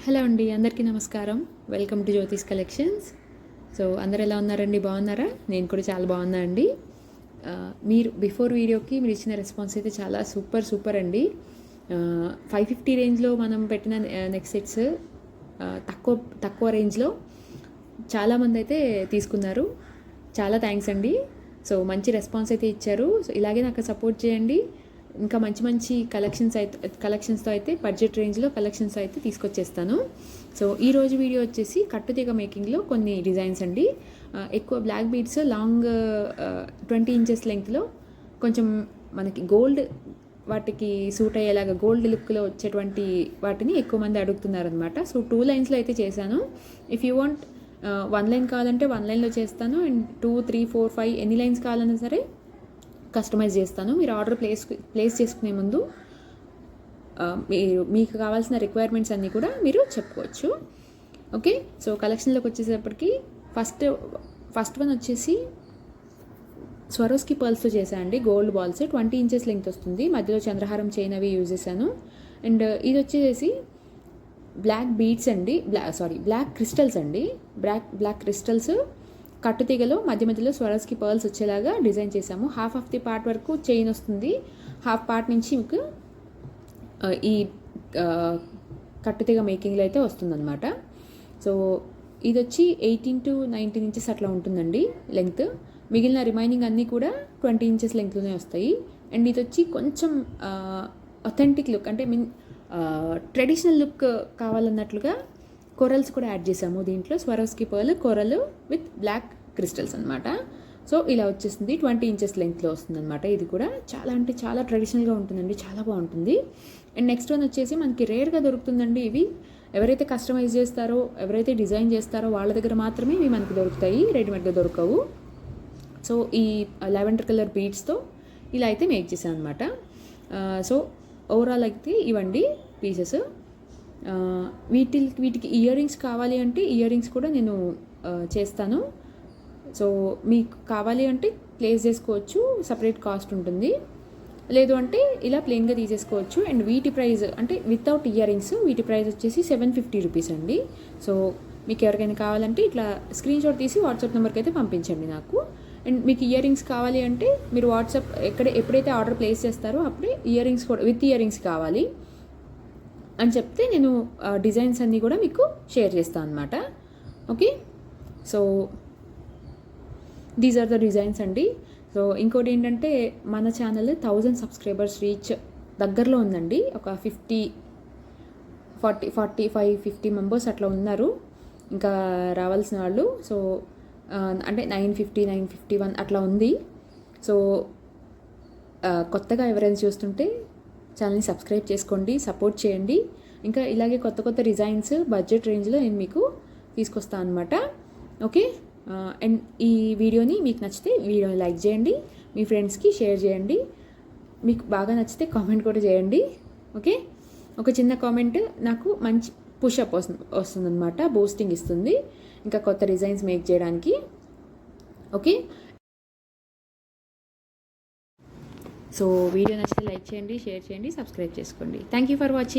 Hello అండి, అందరికీ నమస్కారం. Welcome to Jyothish collections. So అందరు ఎలా ఉన్నారండి? బాగున్నారా? నేను కూడా చాలా బాగున్నా అండి. మీరు బిఫోర్ వీడియోకి మీరు ఇచ్చిన రెస్పాన్స్ అయితే చాలా సూపర్ అండి. 550 రేంజ్లో మనం పెట్టిన నెక్ సెట్స్ తక్కువ రేంజ్లో చాలామంది అయితే తీసుకున్నారు. చాలా థ్యాంక్స్ అండి. సో మంచి రెస్పాన్స్ అయితే ఇచ్చారు. సో ఇలాగే నాకు సపోర్ట్ చేయండి. ఇంకా మంచి కలెక్షన్స్తో అయితే బడ్జెట్ రేంజ్లో కలెక్షన్స్ అయితే తీసుకొచ్చేస్తాను. సో ఈరోజు వీడియో వచ్చేసి కట్టుతీగ మేకింగ్లో కొన్ని డిజైన్స్ అండి. ఎక్కువ బ్లాక్ బీడ్స్ లాంగ్ 20 ఇంచెస్ లెంగ్త్లో కొంచెం మనకి గోల్డ్ వాటికి సూట్ అయ్యేలాగా గోల్డ్ లుక్లో వచ్చేటువంటి వాటిని ఎక్కువ మంది అడుగుతున్నారనమాట. సో 2 లైన్స్లో అయితే చేశాను. ఇఫ్ యూ వాంట్ 1 లైన్ కావాలంటే 1 లైన్లో చేస్తాను. అండ్ 2, 3, 4, 5 ఎన్ని లైన్స్ కావాలన్నా సరే కస్టమైజ్ చేస్తాను. మీరు ఆర్డర్ ప్లేస్ చేసుకునే ముందు మీకు కావాల్సిన రిక్వైర్మెంట్స్ అన్నీ కూడా మీరు చెప్పుకోవచ్చు. ఓకే, సో కలెక్షన్లోకి వచ్చేసేపటికి ఫస్ట్ వన్ వచ్చేసి స్వరోస్కి పర్ల్స్తో చేశాను అండి. గోల్డ్ బాల్స్ 20 ఇంచెస్ లెంగ్త్ వస్తుంది. మధ్యలో చంద్రహారం చైన్ అవి యూజ్ చేశాను. అండ్ ఇది వచ్చేసి బ్లాక్ బీడ్స్ అండి, బ్లాక్ క్రిస్టల్స్ అండి. బ్లాక్ క్రిస్టల్స్ కట్టుతీగలో మధ్యలో స్వరస్కి పర్ల్స్ వచ్చేలాగా డిజైన్ చేసాము. హాఫ్ ఆఫ్ ది పార్ట్ వరకు చైన్ వస్తుంది, హాఫ్ పార్ట్ నుంచి మీకు ఈ కట్టుతీగ మేకింగ్లో అయితే వస్తుందన్నమాట. సో ఇది వచ్చి 18 to 19 ఇంచెస్ అట్లా ఉంటుందండి లెంగ్త్. మిగిలిన రిమైనింగ్ అన్నీ కూడా 20 ఇంచెస్ లెంగ్త్లోనే వస్తాయి. అండ్ ఇది వచ్చి కొంచెం అథెంటిక్ లుక్ అంటే ట్రెడిషనల్ లుక్ కావాలన్నట్లుగా కొరల్స్ కూడా యాడ్ చేసాము దీంట్లో. Swarovski pearl coral with black crystals అనమాట. సో ఇలా వచ్చేస్తుంది 20 ఇంచెస్ లెంగ్త్లో వస్తుంది అనమాట. ఇది కూడా చాలా అంటే చాలా ట్రెడిషనల్గా ఉంటుందండి, చాలా బాగుంటుంది. అండ్ నెక్స్ట్ వన్ వచ్చేసి మనకి రేర్గా దొరుకుతుందండి. ఇవి ఎవరైతే కస్టమైజ్ చేస్తారో, ఎవరైతే డిజైన్ చేస్తారో వాళ్ళ దగ్గర మాత్రమే ఇవి మనకి దొరుకుతాయి, రెడీమేడ్గా దొరకవు. సో ఈ లావెండర్ కలర్ బీడ్స్తో ఇలా అయితే మేక్ చేశాను అనమాట. సో ఓవరాల్ అయితే ఇవ్వండి పీసెస్. వీటికి ఇయర్ రింగ్స్ కావాలి అంటే ఇయర్ రింగ్స్ కూడా నేను చేస్తాను. సో మీకు కావాలి అంటే ప్లేస్ చేసుకోవచ్చు, సపరేట్ కాస్ట్ ఉంటుంది. లేదు అంటే ఇలా ప్లెయిన్గా తీసేసుకోవచ్చు. అండ్ వీటి ప్రైస్ అంటే వితౌట్ ఇయర్ రింగ్స్ వీటి ప్రైస్ వచ్చేసి 750 రూపీస్ అండి. సో మీకు ఎవరికైనా కావాలంటే ఇట్లా స్క్రీన్ షాట్ తీసి వాట్సాప్ నెంబర్కి అయితే పంపించండి నాకు. అండ్ మీకు ఇయర్ రింగ్స్ కావాలి అంటే మీరు వాట్సాప్ ఎప్పుడైతే ఆర్డర్ ప్లేస్ చేస్తారో అప్పుడే ఇయర్ రింగ్స్ కూడా విత్ ఇయర్ రింగ్స్ కావాలి అని చెప్తే నేను డిజైన్స్ అన్నీ కూడా మీకు షేర్ చేస్తాను అనమాట. Okay, so these are the designs అండి. సో ఇంకోటి ఏంటంటే మన ఛానల్ 1000 సబ్స్క్రైబర్స్ రీచ్ దగ్గరలో ఉందండి. ఒక 45-50 మెంబర్స్ అట్లా ఉన్నారు ఇంకా రావాల్సిన వాళ్ళు. సో అంటే 950, 951 అట్లా ఉంది. సో కొత్తగా ఎవరైనా చూస్తుంటే ఛానల్ని సబ్స్క్రైబ్ చేసుకోండి, సపోర్ట్ చేయండి. ఇంకా ఇలాగే కొత్త డిజైన్స్ బడ్జెట్ రేంజ్లో నేను మీకు తీసుకొస్తాను అనమాట. ఓకే, అండ్ ఈ వీడియోని మీకు నచ్చితే వీడియోని లైక్ చేయండి, మీ ఫ్రెండ్స్కి షేర్ చేయండి. మీకు బాగా నచ్చితే కామెంట్ కూడా చేయండి. ఓకే, ఒక చిన్న కామెంట్ నాకు మంచి పుషప్ వస్తుందన్నమాట, బూస్టింగ్ ఇస్తుంది ఇంకా కొత్త డిజైన్స్ మేక్ చేయడానికి. ఓకే, సో వీడియో నచ్చితే లైక్ చేయండి, షేర్ చేయండి, సబ్స్క్రైబ్ చేసుకోండి. Thank you for watching.